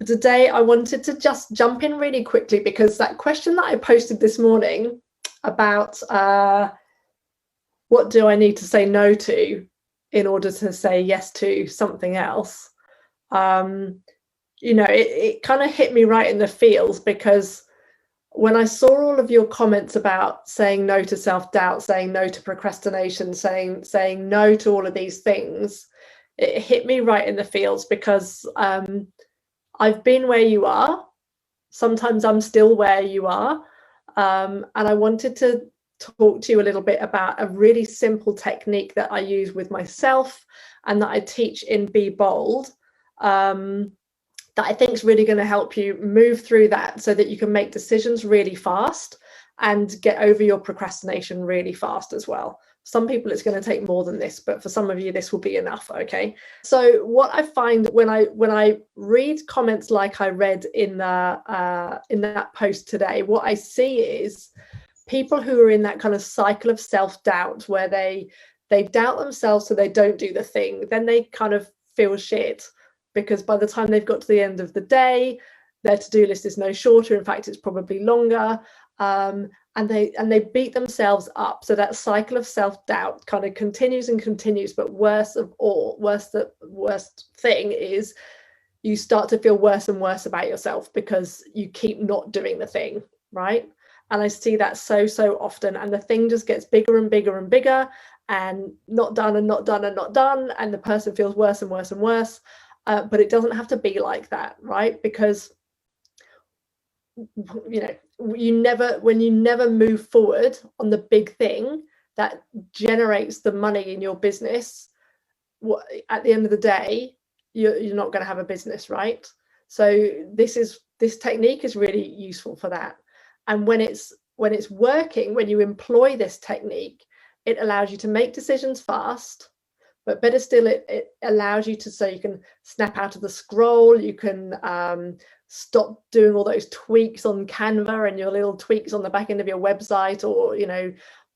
Today, I wanted to just jump in really quickly because that question that I posted this morning about what do I need to say no to in order to say yes to something else, it kind of hit me right in the feels, because when I saw all of your comments about saying no to self-doubt, saying no to procrastination, saying no to all of these things, it hit me right in the feels, because I've been where you are. Sometimes I'm still where you are. And I wanted to talk to you a little bit about a really simple technique that I use with myself and that I teach in Be Bold, that I think is really going to help you move through that so that you can make decisions really fast and get over your procrastination really fast as well. Some people it's going to take more than this, but for some of you this will be enough. Okay, so what I find when I read comments like I read in that post today, what I see is people who are in that kind of cycle of self-doubt where they doubt themselves so they don't do the thing, then they kind of feel shit, because by the time they've got to the end of the day, their to-do list is no shorter. In fact, it's probably longer. And they beat themselves up. So that cycle of self-doubt kind of continues and continues. But the worst thing is you start to feel worse and worse about yourself because you keep not doing the thing, right? And I see that so often. And the thing just gets bigger and bigger and bigger, and not done and not done and not done. And the person feels worse and worse and worse. But it doesn't have to be like that, right? Because when you never move forward on the big thing that generates the money in your business, at the end of the day, you're not going to have a business, right? So this technique is really useful for that. And when it's working, when you employ this technique, it allows you to make decisions fast. But better still, it allows you so you can snap out of the scroll. You can stop doing all those tweaks on Canva and your little tweaks on the back end of your website, or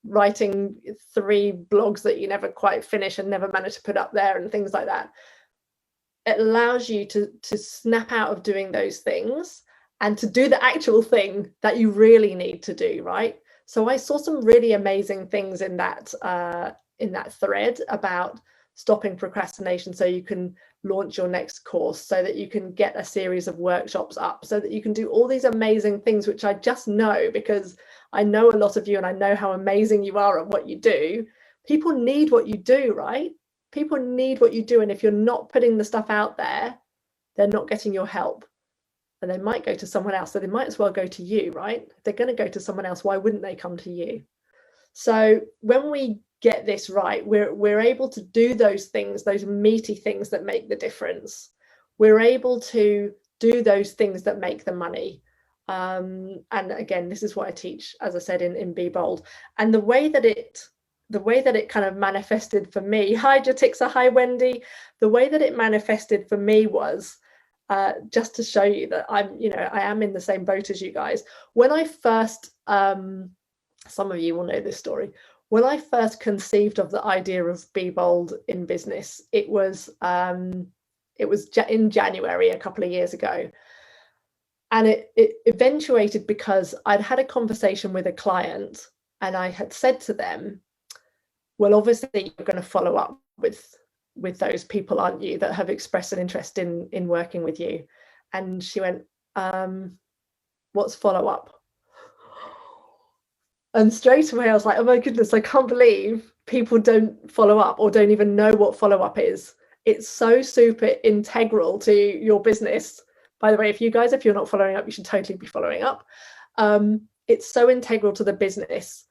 writing 3 blogs that you never quite finish and never manage to put up there and things like that. It allows you to snap out of doing those things and to do the actual thing that you really need to do, right? So I saw some really amazing things in that thread about stopping procrastination, so you can launch your next course, so that you can get a series of workshops up, so that you can do all these amazing things, which I just know, because I know a lot of you and I know how amazing you are at what you do. People need what you do, right? People need what you do. And if you're not putting the stuff out there, they're not getting your help. And they might go to someone else. So they might as well go to you, right? If they're going to go to someone else, why wouldn't they come to you? So when we get this right, we're able to do those things, those meaty things that make the difference. We're able to do those things that make the money. And again, this is what I teach, as I said, in Be Bold. And the way that it kind of manifested for me, hi Jatixa, hi Wendy, the way that it manifested for me was just to show you that I am in the same boat as you guys. When I first, some of you will know this story. When I first conceived of the idea of Be Bold in business, it was in January a couple of years ago. And it eventuated because I'd had a conversation with a client, and I had said to them, well, obviously you're going to follow up with those people, aren't you, that have expressed an interest in working with you? And she went, what's follow up? And straight away I was like, oh my goodness, I can't believe people don't follow up or don't even know what follow up is. It's so super integral to your business. By the way, if you're not following up, you should totally be following up. It's so integral to the business.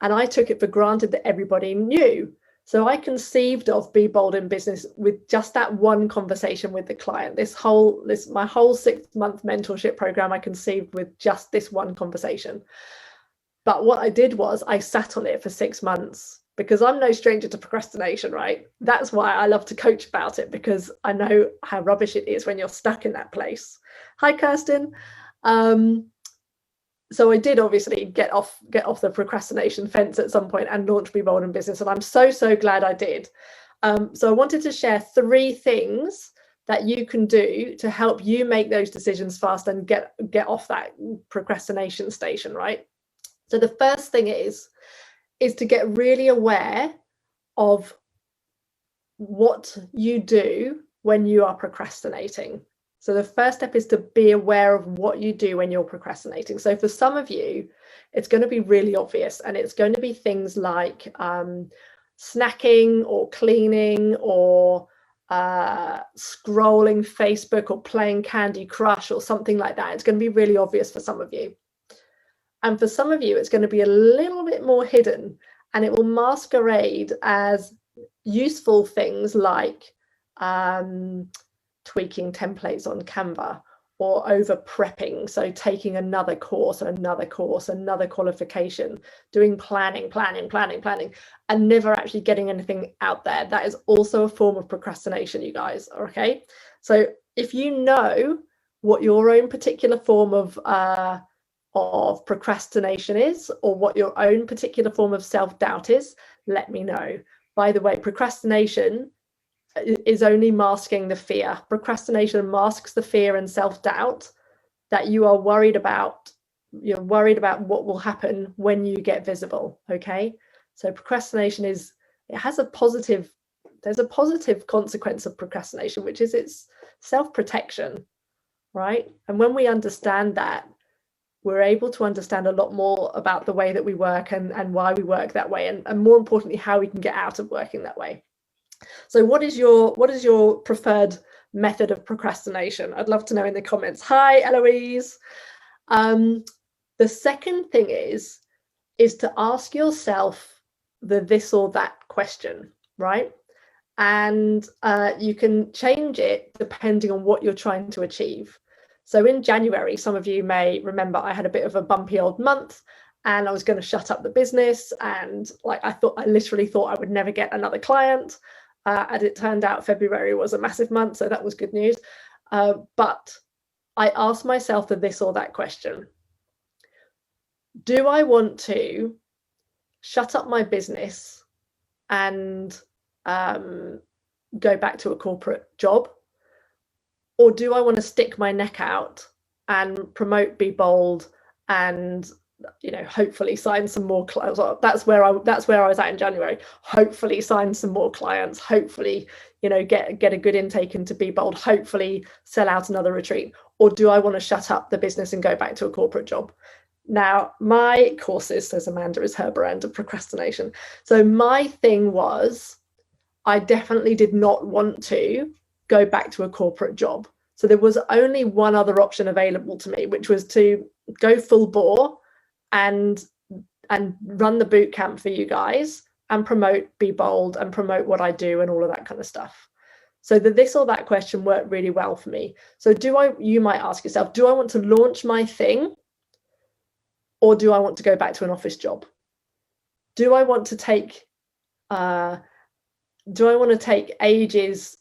And I took it for granted that everybody knew. So I conceived of Be Bold in business with just that one conversation with the client. My whole 6-month mentorship program, I conceived with just this one conversation. But what I did was I sat on it for 6 months, because I'm no stranger to procrastination, right? That's why I love to coach about it, because I know how rubbish it is when you're stuck in that place. Hi, Kirsten. So I did obviously get off the procrastination fence at some point and launch Be Bold in business. And I'm so glad I did. So I wanted to share 3 things that you can do to help you make those decisions fast and get off that procrastination station, right? So the first thing is to get really aware of what you do when you are procrastinating. So the first step is to be aware of what you do when you're procrastinating. So for some of you, it's going to be really obvious, and it's going to be things like snacking or cleaning or scrolling Facebook or playing Candy Crush or something like that. It's going to be really obvious for some of you. And for some of you, it's going to be a little bit more hidden, and it will masquerade as useful things like tweaking templates on Canva, or over prepping, so taking another course, another qualification, doing planning, and never actually getting anything out there. That is also a form of procrastination, you guys. Okay, so if you know what your own particular form of procrastination is, or what your own particular form of self-doubt is, let me know. By the way, procrastination is only masking the fear. Procrastination masks the fear and self-doubt that you are worried about. You're worried about what will happen when you get visible. Okay, so procrastination there's a positive consequence of procrastination, which is it's self-protection, right? And when we understand that, we're able to understand a lot more about the way that we work and why we work that way, and more importantly, how we can get out of working that way. So what is your preferred method of procrastination? I'd love to know in the comments. Hi, Eloise. The second thing is to ask yourself the this or that question, right? And you can change it depending on what you're trying to achieve. So in January, some of you may remember I had a bit of a bumpy old month, and I was going to shut up the business, and I literally thought I would never get another client. As it turned out, February was a massive month, so that was good news. But I asked myself the this or that question. Do I want to shut up my business and go back to a corporate job? Or do I want to stick my neck out and promote, be bold, and hopefully sign some more clients? That's where I was at in January. Hopefully sign some more clients, hopefully get a good intake into Be Bold, hopefully sell out another retreat. Or do I want to shut up the business and go back to a corporate job? Now, my courses, says Amanda, is her brand of procrastination. So my thing was, I definitely did not want to go back to a corporate job. So there was only one other option available to me, which was to go full bore and run the boot camp for you guys and promote Be Bold and promote what I do and all of that kind of stuff. So the this or that question worked really well for me. So you might ask yourself, do I want to launch my thing, or do I want to go back to an office job? Do I want to take ages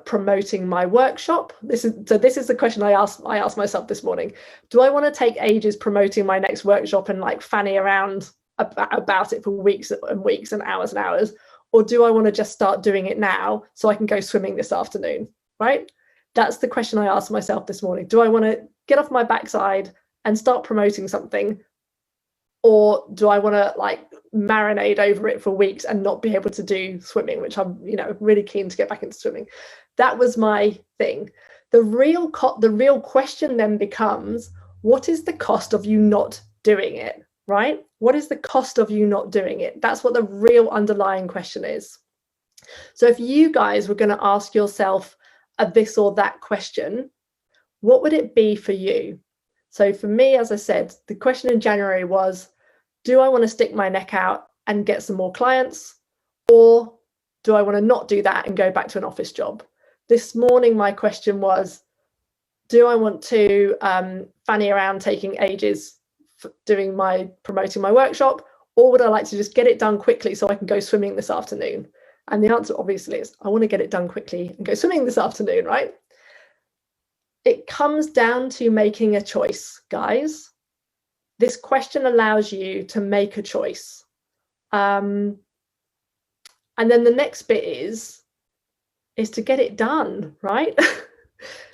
promoting my workshop? This is the question I asked myself this morning. Do I want to take ages promoting my next workshop and fanny around about it for weeks and weeks and hours? Or do I want to just start doing it now so I can go swimming this afternoon, right? That's the question I asked myself this morning. Do I want to get off my backside and start promoting something? Or do I want to marinate over it for weeks and not be able to do swimming, which I'm really keen to get back into swimming? That was my thing. The real question then becomes, what is the cost of you not doing it, right? What is the cost of you not doing it? That's what the real underlying question is. So if you guys were going to ask yourself a this or that question, what would it be for you? So for me, as I said, the question in January was, do I want to stick my neck out and get some more clients? Or do I want to not do that and go back to an office job? This morning, my question was, do I want to fanny around taking ages promoting my workshop? Or would I like to just get it done quickly so I can go swimming this afternoon? And the answer obviously is, I want to get it done quickly and go swimming this afternoon, right? It comes down to making a choice, guys. This question allows you to make a choice. And then the next bit is to get it done, right?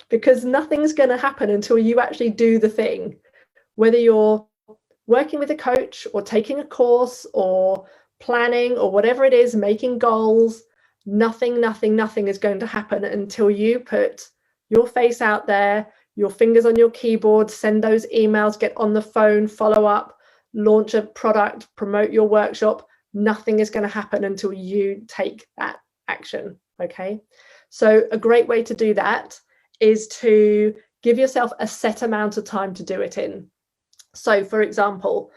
because nothing's going to happen until you actually do the thing. Whether you're working with a coach or taking a course or planning or whatever it is, making goals, nothing is going to happen until you put your face out there, your fingers on your keyboard, send those emails, get on the phone, follow up, launch a product, promote your workshop. Nothing is going to happen until you take that action. Okay. So a great way to do that is to give yourself a set amount of time to do it in. So for example,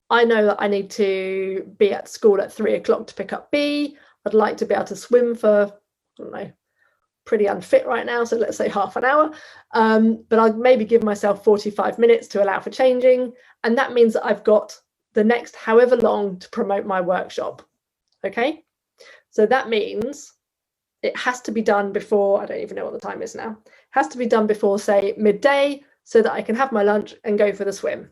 I know that I need to be at school at 3 o'clock to pick up B. I'd like to be able to swim for, I don't know, pretty unfit right now, so let's say half an hour. But I'll maybe give myself 45 minutes to allow for changing. And that means that I've got the next however long to promote my workshop. Okay. So that means it has to be done before, I don't even know what the time is now. It has to be done before, say, midday, so that I can have my lunch and go for the swim.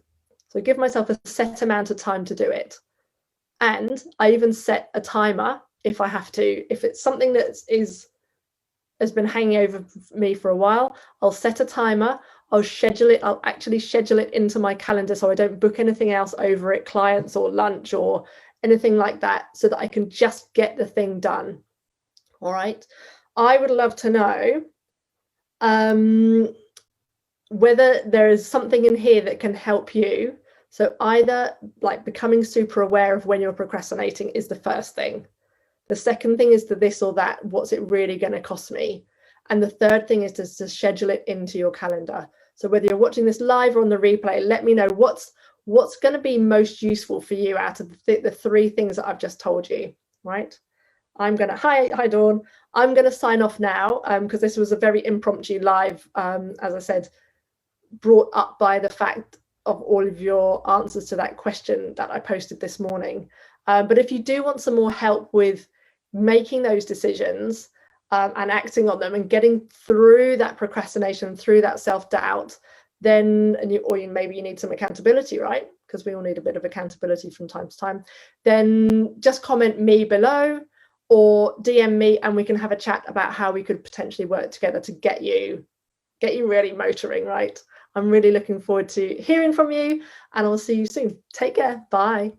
So give myself a set amount of time to do it. And I even set a timer if I have to. If it's something that has been hanging over me for a while, I'll set a timer, I'll schedule it, I'll actually schedule it into my calendar so I don't book anything else over it, clients or lunch or anything like that, so that I can just get the thing done. All right. I would love to know whether there is something in here that can help you. So either like becoming super aware of when you're procrastinating is the first thing. The second thing is the this or that. What's it really going to cost me? And the third thing is to schedule it into your calendar. So whether you're watching this live or on the replay, let me know what's going to be most useful for you out of the three things that I've just told you, right? I'm going to, hi Dawn, I'm going to sign off now because this was a very impromptu live, as I said, brought up by the fact of all of your answers to that question that I posted this morning. But if you do want some more help with making those decisions and acting on them and getting through that procrastination, through that self-doubt, then, maybe you need some accountability, right? Because we all need a bit of accountability from time to time. Then just comment me below or DM me and we can have a chat about how we could potentially work together to get you really motoring, right? I'm really looking forward to hearing from you and I'll see you soon. Take care. Bye.